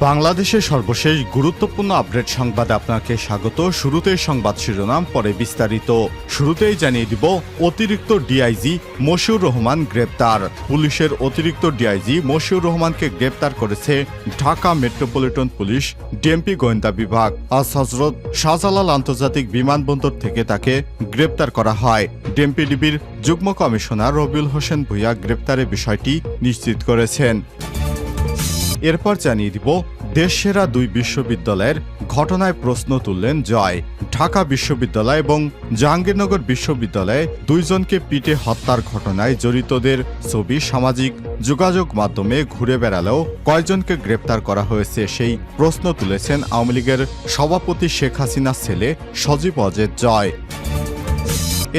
বাংলাদেশের সর্বশেষ গুরুত্বপূর্ণ আপডেট সংবাদে আপনাকে স্বাগত। শুরুতেই সংবাদ শিরোনাম, পরে বিস্তারিত। শুরুতেই জানিয়ে দিব, অতিরিক্ত ডিআইজি মশিউর রহমান গ্রেপ্তার। পুলিশের অতিরিক্ত ডিআইজি মশিউর রহমানকে গ্রেপ্তার করেছে ঢাকা মেট্রোপলিটন পুলিশ ডিএমপি গোয়েন্দা বিভাগ। আজ হজরত শাহজালাল আন্তর্জাতিক বিমানবন্দর থেকে তাকে গ্রেপ্তার করা হয়। ডিএমপিডিবির যুগ্ম কমিশনার রবিউল হোসেন ভূঁইয়া গ্রেপ্তারের বিষয়টি নিশ্চিত করেছেন। এরপর জানিয়ে দিব, দেশসেরা দুই বিশ্ববিদ্যালয়ের ঘটনায় প্রশ্ন তুললেন জয়। ঢাকা বিশ্ববিদ্যালয় এবং জাহাঙ্গীরনগর বিশ্ববিদ্যালয়ে দুইজনকে পিটে হত্যার ঘটনায় জড়িতদের ছবি সামাজিক যোগাযোগ মাধ্যমে ঘুরে বেড়ালেও কয়জনকে গ্রেপ্তার করা হয়েছে সেই প্রশ্ন তুলেছেন আওয়ামী লীগের সভাপতি শেখ হাসিনার ছেলে সজীব অজেদ জয়।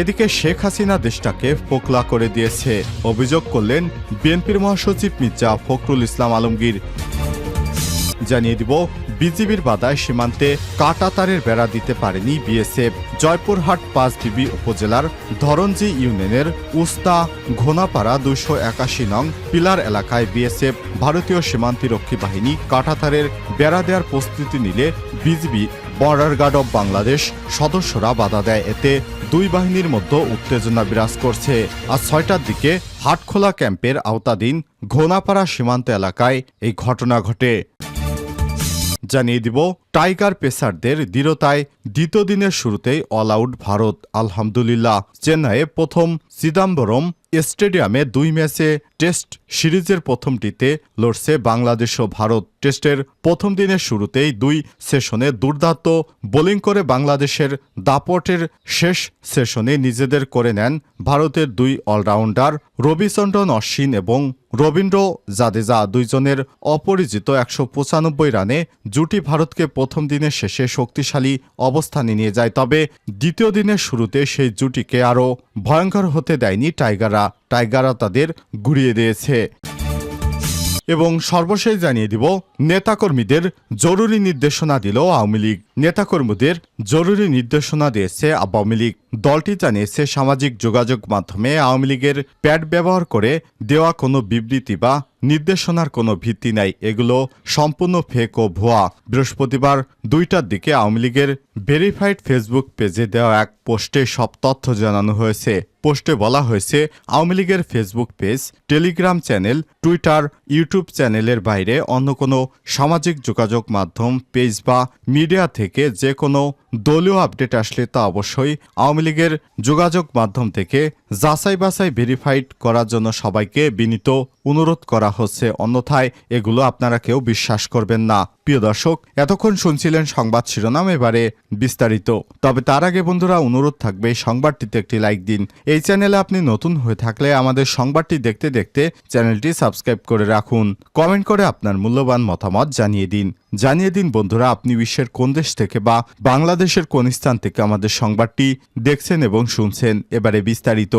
এদিকে শেখ হাসিনা দেশটাকে ফোকলা করে দিয়েছে অভিযোগ করলেন বিএনপির মহাসচিব মির্জা ফখরুল ইসলাম আলমগীর। জানিয়ে দিব, বিজিবির বাধায় সীমান্তে কাঁটাতারের বেড়া দিতে পারেনি বিএসএফ। জয়পুরহাট 5 উপজেলার ধরঞ্জি ইউনিয়নের উস্তা ঘোনাপাড়া 281 নং পিলার এলাকায় বিএসএফ ভারতীয় সীমান্তরক্ষী বাহিনী কাঁটাতারের বেড়া দেওয়ার প্রস্তুতি নিলে BGB border guard of Bangladesh সদস্যরা বাধা দেয়। এতে দুই বাহিনীর মধ্যে উত্তেজনা বিরাজ করছে। আজ 6টার দিকে হাটখোলা ক্যাম্পের আওতাধীন ঘোনাপাড়া সীমান্ত এলাকায় এই ঘটনা ঘটে। জানিয়ে দিব, টাইগার পেসারদের দৃঢ়তায় দ্বিতীয় দিনের শুরুতেই অল আউট ভারত। আলহামদুলিল্লাহ। চেন্নাইয়ে প্রথম চিদাম্বরম স্টেডিয়ামে 2 ম্যাচে টেস্ট সিরিজের প্রথমটিতে লড়ছে বাংলাদেশ ও ভারত। টেস্টের প্রথম দিনের শুরুতেই 2 সেশনে দুর্দান্ত বোলিং করে বাংলাদেশের দাপটের শেষ সেশনে নিজেদের করে নেন ভারতের 2 অলরাউন্ডার রবিচন্দ্রন অশ্বিন এবং রবীন্দ্র জাদেজা। দুইজনের অপরিচিত 195 রানে জুটি ভারতকে প্রথম দিনের শেষে শক্তিশালী অবস্থানে নিয়ে যায়। তবে দ্বিতীয় দিনের শুরুতে সেই জুটিকে আরও ভয়ঙ্কর হতে দেয়নি টাইগাররা তাদের গুড়িয়ে দিয়েছে। এবং সর্বশেষ জানিয়ে দিব, নেতাকর্মীদের জরুরি নির্দেশনা দিল আওয়ামী লীগ। নেতাকর্মীদের জরুরি নির্দেশনা দিয়েছে আওয়ামী লীগ। দলটি জানিয়েছে, সামাজিক যোগাযোগ মাধ্যমে আওয়ামী লীগের প্যাড ব্যবহার করে দেওয়া কোনো বিবৃতি বা নির্দেশনার কোনো ভিত্তি নাই। এগুলো সম্পূর্ণ ফেক ও ভুয়া। বৃহস্পতিবার 2টার দিকে আওয়ামী লীগের ভেরিফাইড ফেসবুক পেজে দেওয়া এক পোস্টে সব তথ্য জানানো হয়েছে। পোস্টে বলা হয়েছে, আওয়ামী লীগের Facebook page, Telegram channel, Twitter, YouTube চ্যানেলের বাইরে অন্য কোনো সামাজিক যোগাযোগ মাধ্যম, পেজ বা মিডিয়া থেকে যে কোনো দলীয় আপডেট আসলে তা অবশ্যই আওয়ামী লীগের যোগাযোগ মাধ্যম থেকে যাচাই বাছাই ভেরিফাইড করার জন্য সবাইকে বিনীত অনুরোধ করা হচ্ছে। অন্যথায় এগুলো আপনারা কেউ বিশ্বাস করবেন না। প্রিয় দর্শক, এতক্ষণ শুনছিলেন সংবাদ শিরোনাম, এবারে বিস্তারিত। তবে তার আগে বন্ধুরা, অনুরোধ থাকবে সংবাদটিতে একটি লাইক দিন। এই চ্যানেলে আপনি নতুন হয়ে থাকলে আমাদের সংবাদটি দেখতে দেখতে চ্যানেলটি সাবস্ক্রাইব করে রাখুন। কমেন্ট করে আপনার মূল্যবান মতামত জানিয়ে দিন বন্ধুরা, আপনি বিশ্বের কোন দেশ থেকে বা বাংলাদেশের কোন স্থান থেকে আমাদের সংবাদটি দেখছেন এবং শুনছেন। এবারে বিস্তারিত।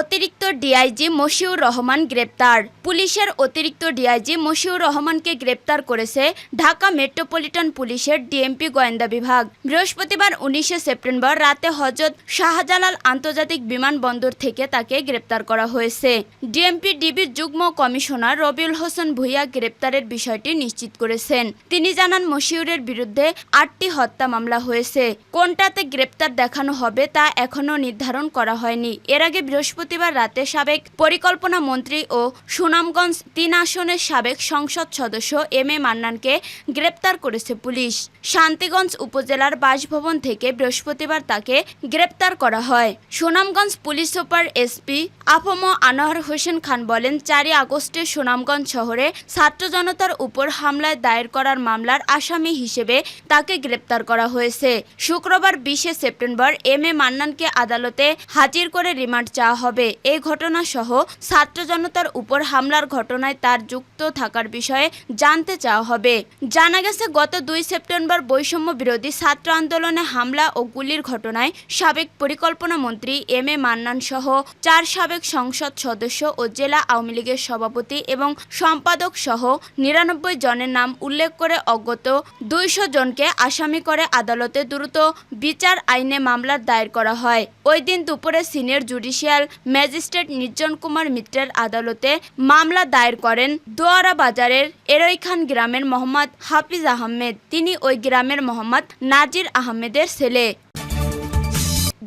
অতিরিক্ত ডিআইজি মশিউর রহমান গ্রেপ্তার। পুলিশের অতিরিক্ত ডিআইজি মশিউর রহমানকে গ্রেপ্তার করেছে ঢাকা মেট্রোপলিটন পুলিশের ডিএমপি গোয়েন্দা বিভাগ। বৃহস্পতিবার 19 সেপ্টেম্বর রাতে হজরত শাহজালাল আন্তর্জাতিক বিমানবন্দর থেকে তাকে গ্রেপ্তার করা হয়েছে। ডিএমপিডিবির যুগ্ম কমিশনার রবিউল হোসেন ভূঁইয়া গ্রেপ্তারের বিষয়টি নিশ্চিত করেছেন। তিনি জানান, মশিউরের বিরুদ্ধে 8টি হত্যা মামলা হয়েছে। কোনটাতে গ্রেপ্তার দেখানো হবে তা এখনও নির্ধারণ করা হয়নি। এর আগে বৃহস্পতিবার রাতে সাবেক পরিকল্পনা মন্ত্রী ও সুনামগঞ্জ 3 আসনের সাবেক সংসদ সদস্য এম.এ. মান্নানকে গ্রেপ্তার করেছে পুলিশ। শান্তিগঞ্জ উপজেলার বাসভবন থেকে বৃহস্পতিবার তাকে গ্রেপ্তার করা হয়। Sunamganj police super SP AFM Anwar Hossain Khan বলেন, 4 আগস্টে সুনামগঞ্জ শহরে ছাত্র জনতার উপর হামলায় দায়ের করার মামলার আসামি হিসেবে তাকে গ্রেপ্তার করা হয়েছে। শুক্রবার 20 সেপ্টেম্বর এম.এ. মান্নানকে আদালতে হাজির করে রিমান্ড চাওয়া হবে। এই ঘটনা সহ ছাত্র জনতার উপর হামলার ঘটনায় তার যুক্ত থাকার বিষয়ে জানতে চাওয়া হবে। জানা গেছে, গত 2 সেপ্টেম্বর বৈষম্য বিরোধী ছাত্র আন্দোলনে হামলা ও গুলির ঘটনায় সাবেক পরিকল্পনা মন্ত্রী এম.এ. মান্নান সহ 4 সাবেক সংসদ সদস্য ও জেলা আওয়ামী লীগের সভাপতি এবং সম্পাদক সহ 99 জনের নাম উল্লেখ করে অজ্ঞাত 200 জনকে আসামি করে আদালতে দ্রুত বিচার আইনে মামলা দায়ের করা হয়। ওই দিন দুপুরে সিনিয়র জুডিশিয়াল ম্যাজিস্ট্রেট নির্জন কুমার মিত্রের আদালতে মামলা দায়ের করেন দোয়ারা বাজারের এরইখান গ্রামের মোহাম্মদ হাফিজ আহমেদ। তিনি ওই গ্রামের মোহাম্মদ নাজির আহমেদের ছেলে।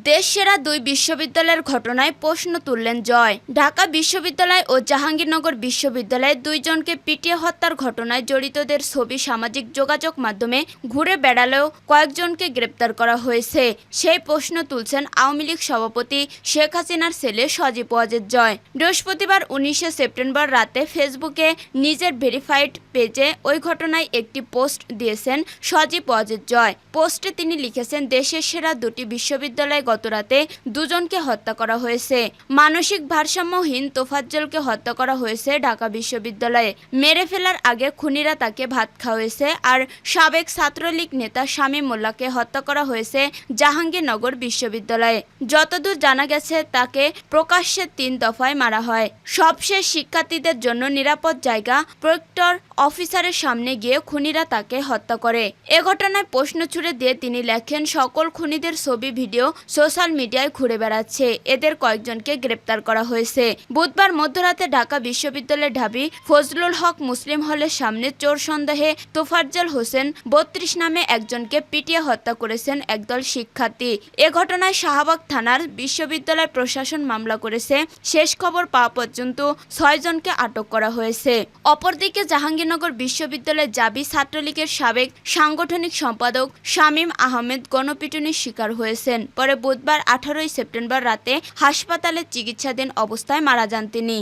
দেশসেরা দুই বিশ্ববিদ্যালয়ের ঘটনায় প্রশ্ন তুললেন জয়। ঢাকা বিশ্ববিদ্যালয় ও জাহাঙ্গীরনগর বিশ্ববিদ্যালয়ে দুইজনকে পিটিয়ে হত্যার ঘটনায় জড়িতদের ছবি সামাজিক যোগাযোগ মাধ্যমে ঘুরে বেড়ালেও কয়েকজনকে গ্রেপ্তার করা হয়েছে। সেই প্রশ্ন তুলছেন আওয়ামী লীগ সভাপতি শেখ হাসিনার ছেলে সজীব ওয়াজেদ জয়। বৃহস্পতিবার 19 সেপ্টেম্বর রাতে ফেসবুকে নিজের ভেরিফাইড পেজে ওই ঘটনায় একটি পোস্ট দিয়েছেন সজীব ওয়াজেদ জয়। পোস্টে তিনি লিখেছেন, দেশের সেরা দুটি বিশ্ববিদ্যালয় গতরাতে দুজনকে হত্যা করা হয়েছে। মানসিক ভারসাম্যহীন তোফাজ্জলকে হত্যা করা হয়েছে ঢাকা বিশ্ববিদ্যালয়ে। মেরে ফেলার আগে খুনিরা তাকে ভাত খাওয়াইছে। আর সাবেক ছাত্রলীগ নেতা শামীম মোল্লাকে হত্যা করা হয়েছে জাহাঙ্গীরনগর বিশ্ববিদ্যালয়ে। যতদূর জানা গেছে তাকে প্রকাশ্যে 3 দফায় মারা হয়। সবশেষ শিক্ষার্থীদের জন্য নিরাপদ জায়গা প্রক্টর অফিসারের সামনে গিয়ে খুনিরা তাকে হত্যা করে। এ ঘটনায় প্রশ্ন ছুড়ে দিয়ে তিনি লেখেন, সকল খুনিদের ছবি ভিডিও সোশ্যাল মিডিয়ায় ঘুরে বেড়াচ্ছে। এদের কয়েকজনকে গ্রেপ্তার করা হয়েছে। বুধবার মধ্যরাতে ঢাকা বিশ্ববিদ্যালয়ের ঢাবি ফজলুল হক মুসলিম হলের সামনে চোর সন্দেহে তোফাজ্জল হোসেন 32 নামে একজনকে পিটিয়ে হত্যা করেছেন একদল শিক্ষার্থী। এ ঘটনায় শাহবাগ থানার বিশ্ববিদ্যালয় প্রশাসন মামলা করেছে। শেষ খবর পাওয়া পর্যন্ত 6 জনকে আটক করা হয়েছে। অপরদিকে জাহাঙ্গীরনগর বিশ্ববিদ্যালয়ের জাবি ছাত্রলীগের সাবেক সাংগঠনিক সম্পাদক শামীম আহমেদ গণপিটুনির শিকার হয়েছেন। পরে বুধবার 18 সেপ্টেম্বর রাতে হাসপাতালে চিকিৎসাধীন অবস্থায় মারা যান তিনি।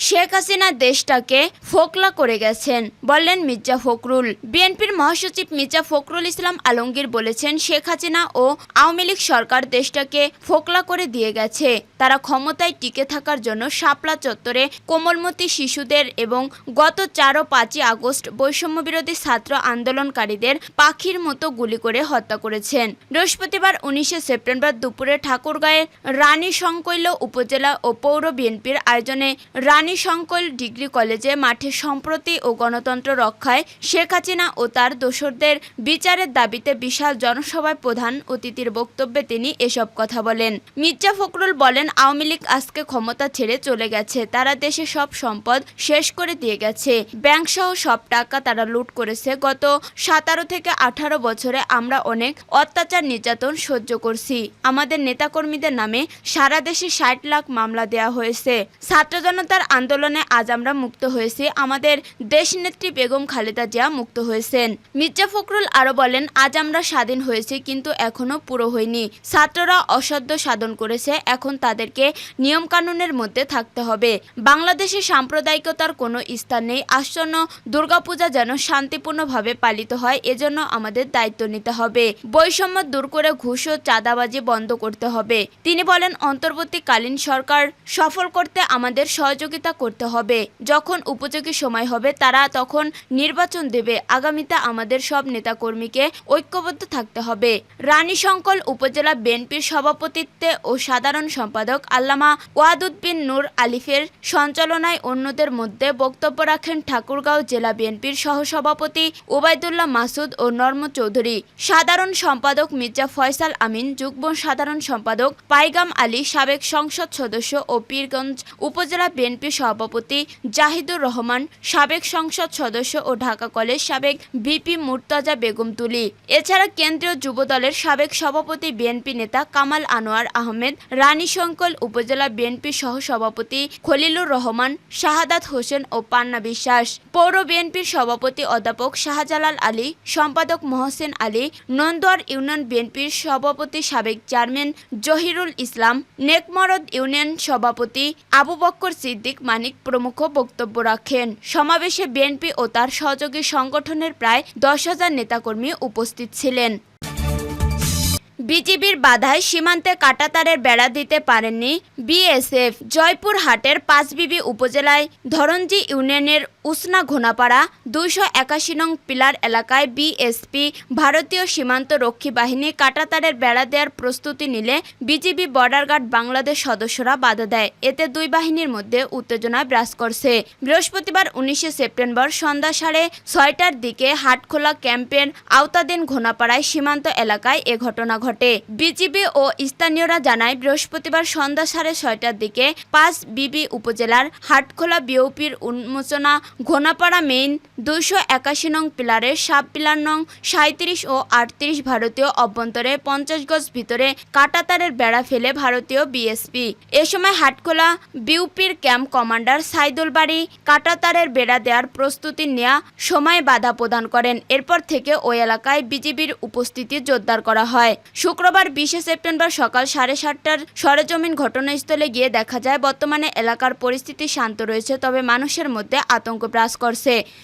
শেখ হাসিনা দেশটাকে ফোকলা করে গেছেন, বললেন মির্জা ফখরুল। বিএনপির মহাসচিব মির্জা ফখরুল ইসলাম আলমগীর বলেছেন, শেখ হাসিনা ও আওয়ামী লীগ সরকার দেশটাকে ফোকলা করে দিয়ে গেছে। তারা ক্ষমতায় টিকে থাকার জন্য শাপলা চত্বরে কোমলমতি শিশুদের এবং গত 4 ও 5 আগস্ট বৈষম্যবিরোধী ছাত্র আন্দোলনকারীদের পাখির মতো গুলি করে হত্যা করেছেন। বৃহস্পতিবার 19 সেপ্টেম্বর দুপুরে ঠাকুরগাঁয়ের রানী সংকৈল উপজেলা ও পৌর বিএনপির আয়োজনে রানী সংকৈল ডিগ্রি কলেজে মাঠে সম্প্রতি ও গণতন্ত্র রক্ষায় শেখ হাসিনা ও তার দোসরদের বিচারের দাবিতে বিশাল জনসভায় প্রধান অতিথির বক্তব্যে তিনি এসব কথা বলেন। মির্জা ফখরুল বলেন, আওয়ামী লীগ আজকে ক্ষমতা ছেড়ে চলে গেছে। তারা দেশে সব সম্পদ শেষ করে দিয়ে গেছে। ব্যাংক সহ সব টাকা তারা লুট করেছে। গত 17 থেকে 18 বছরে আমরা অনেক অত্যাচার নির্যাতন সহ্য করছি। আমাদের নেতাকর্মীদের নামে সারা দেশে 60 লাখ মামলা দেওয়া হয়েছে। ছাত্র জনতার আন্দোলনে আজ আমরা মুক্ত হয়েছি। আমাদের দেশনেত্রী বেগম খালেদা জিয়া মুক্ত হয়েছেন। মির্জা ফখরুল আরো বলেন, আজ আমরা স্বাধীন হয়েছি কিন্তু এখনো পুরো হয়নি। ছাত্ররা অসাধ্য সাধন করেছে, এখন তাদেরকে নিয়ম কানুনের মধ্যে থাকতে হবে। বাংলাদেশে সাম্প্রদায়িকতার কোনো স্থান নেই। আসন্ন দুর্গাপূজা যেন শান্তিপূর্ণভাবে পালিত হয়, এজন্য আমাদের দায়িত্ব নিতে হবে। বৈষম্য দূর করে ঘুষ ও চাঁদাবাজি বন্ধ করতে হবে। তিনি বলেন, অন্তর্বর্তীকালীন সরকার সফল করতে আমাদের সহযোগিতা করতে হবে। যখন উপযোগী সময় হবে তারা তখন নির্বাচন দেবে। আগামীতে আমাদের সব নেতাকর্মীকে ঐক্যবদ্ধ থাকতে হবে। রানী সংকল উপজেলা বিএনপির সভাপতিত্বে ও সাধারণ সম্পাদক আল্লামা ওয়াদুদ বিন নূর আলিফের সঞ্চালনায় অন্যদের মধ্যে বক্তব্য রাখেন ঠাকুরগাঁও জেলা বিএনপির সহসভাপতি ওবায়দুল্লাহ মাসুদ ও নর্ম চৌধুরী, সাধারণ সম্পাদক মির্জা ফয়সাল আমিন, যুগ্ম সাধারণ সম্পাদক পাইগাম আলী, সাবেক সংসদ সদস্য ও পীরগঞ্জ উপজেলা বিএনপি সভাপতি জাহিদুর রহমান, সাবেক সংসদ সদস্য ও ঢাকা কলেজ সাবেক ভিপি মুর্তজা বেগম তুলি। এছাড়া কেন্দ্রীয় যুবদলের সাবেক সভাপতি বিএনপি নেতা কামাল আনোয়ার আহমেদ, রানী সংকল উপজেলা বিএনপি সহসভাপতি খলিলুর রহমান, শাহাদাত হোসেন ও পান্না বিশ্বাস, পৌর বিএনপির সভাপতি অধ্যাপক শাহজালাল আলী, সম্পাদক মহসিন আলী, নন্দুয়ার ইউনিয়ন বিএনপির সভাপতি সাবেক চেয়ারম্যান জহিরুল ইসলাম, নেকমরদ ইউনিয়ন সভাপতি আবু বক্কর সিদ্দিক মানিক প্রমুখ বক্তব্য রাখেন। সমাবেশে বিএনপি ও তার সহযোগী সংগঠনের প্রায় 10,000 নেতাকর্মী উপস্থিত ছিলেন। বিজিবির বাধায় সীমান্তে কাঁটাতারের বেড়া দিতে পারেননি বিএসএফ। জয়পুরহাটের পাঁচবিবি উপজেলায় ধরঞ্জি ইউনিয়নের উসনা ঘোনাপাড়া 281 নং পিলার এলাকায় বিএসপি ভারতীয় সীমান্ত রক্ষী বাহিনী কাঁটাতারের বেড়া দেওয়ার প্রস্তুতি নিলে বিজিবি বর্ডার গার্ড বাংলাদেশ সদস্যরা বাধা দেয়। এতে দুই বাহিনীর মধ্যে উত্তেজনা বিরাজ করছে। বৃহস্পতিবার 19 সেপ্টেম্বর সন্ধ্যা 6:30টার দিকে হাটখোলা ক্যাম্পের আওতাধীন ঘোনাপাড়ায় সীমান্ত এলাকায় এ ঘটনা ঘটে। ঘটে। বিজিবি ও স্থানীয়রা জানায় বৃহস্পতিবার সন্ধ্যা 6:30টার দিকে 5 বিবি উপজেলার হাটখোলা বিওপির উন্মোচনা ঘোনাপাড়া মেইন 281 নং পিলারের সাব পিলার নং 37 ও 38 ভারতীয় অভ্যন্তরে 50 গজ ভিতরে কাঁটাতারের বেড়া ফেলে ভারতীয় বিএসপি। এ সময় হাটখোলা বিউপির ক্যাম্প কমান্ডার সাইদুল বাড়ি কাঁটাতারের বেড়া দেওয়ার প্রস্তুতি নেওয়া সময় বাধা প্রদান করেন। এরপর থেকে ওই এলাকায় বিজিবির উপস্থিতি জোরদার করা হয়। শুক্রবার 20 সেপ্টেম্বর সকাল 7:30টার সরেজমিন ঘটনাস্থলে গিয়ে দেখা যায় বর্তমানে এলাকার পরিস্থিতি শান্ত রয়েছে, তবে মানুষের মধ্যে আতঙ্ক বিরাজ করছে।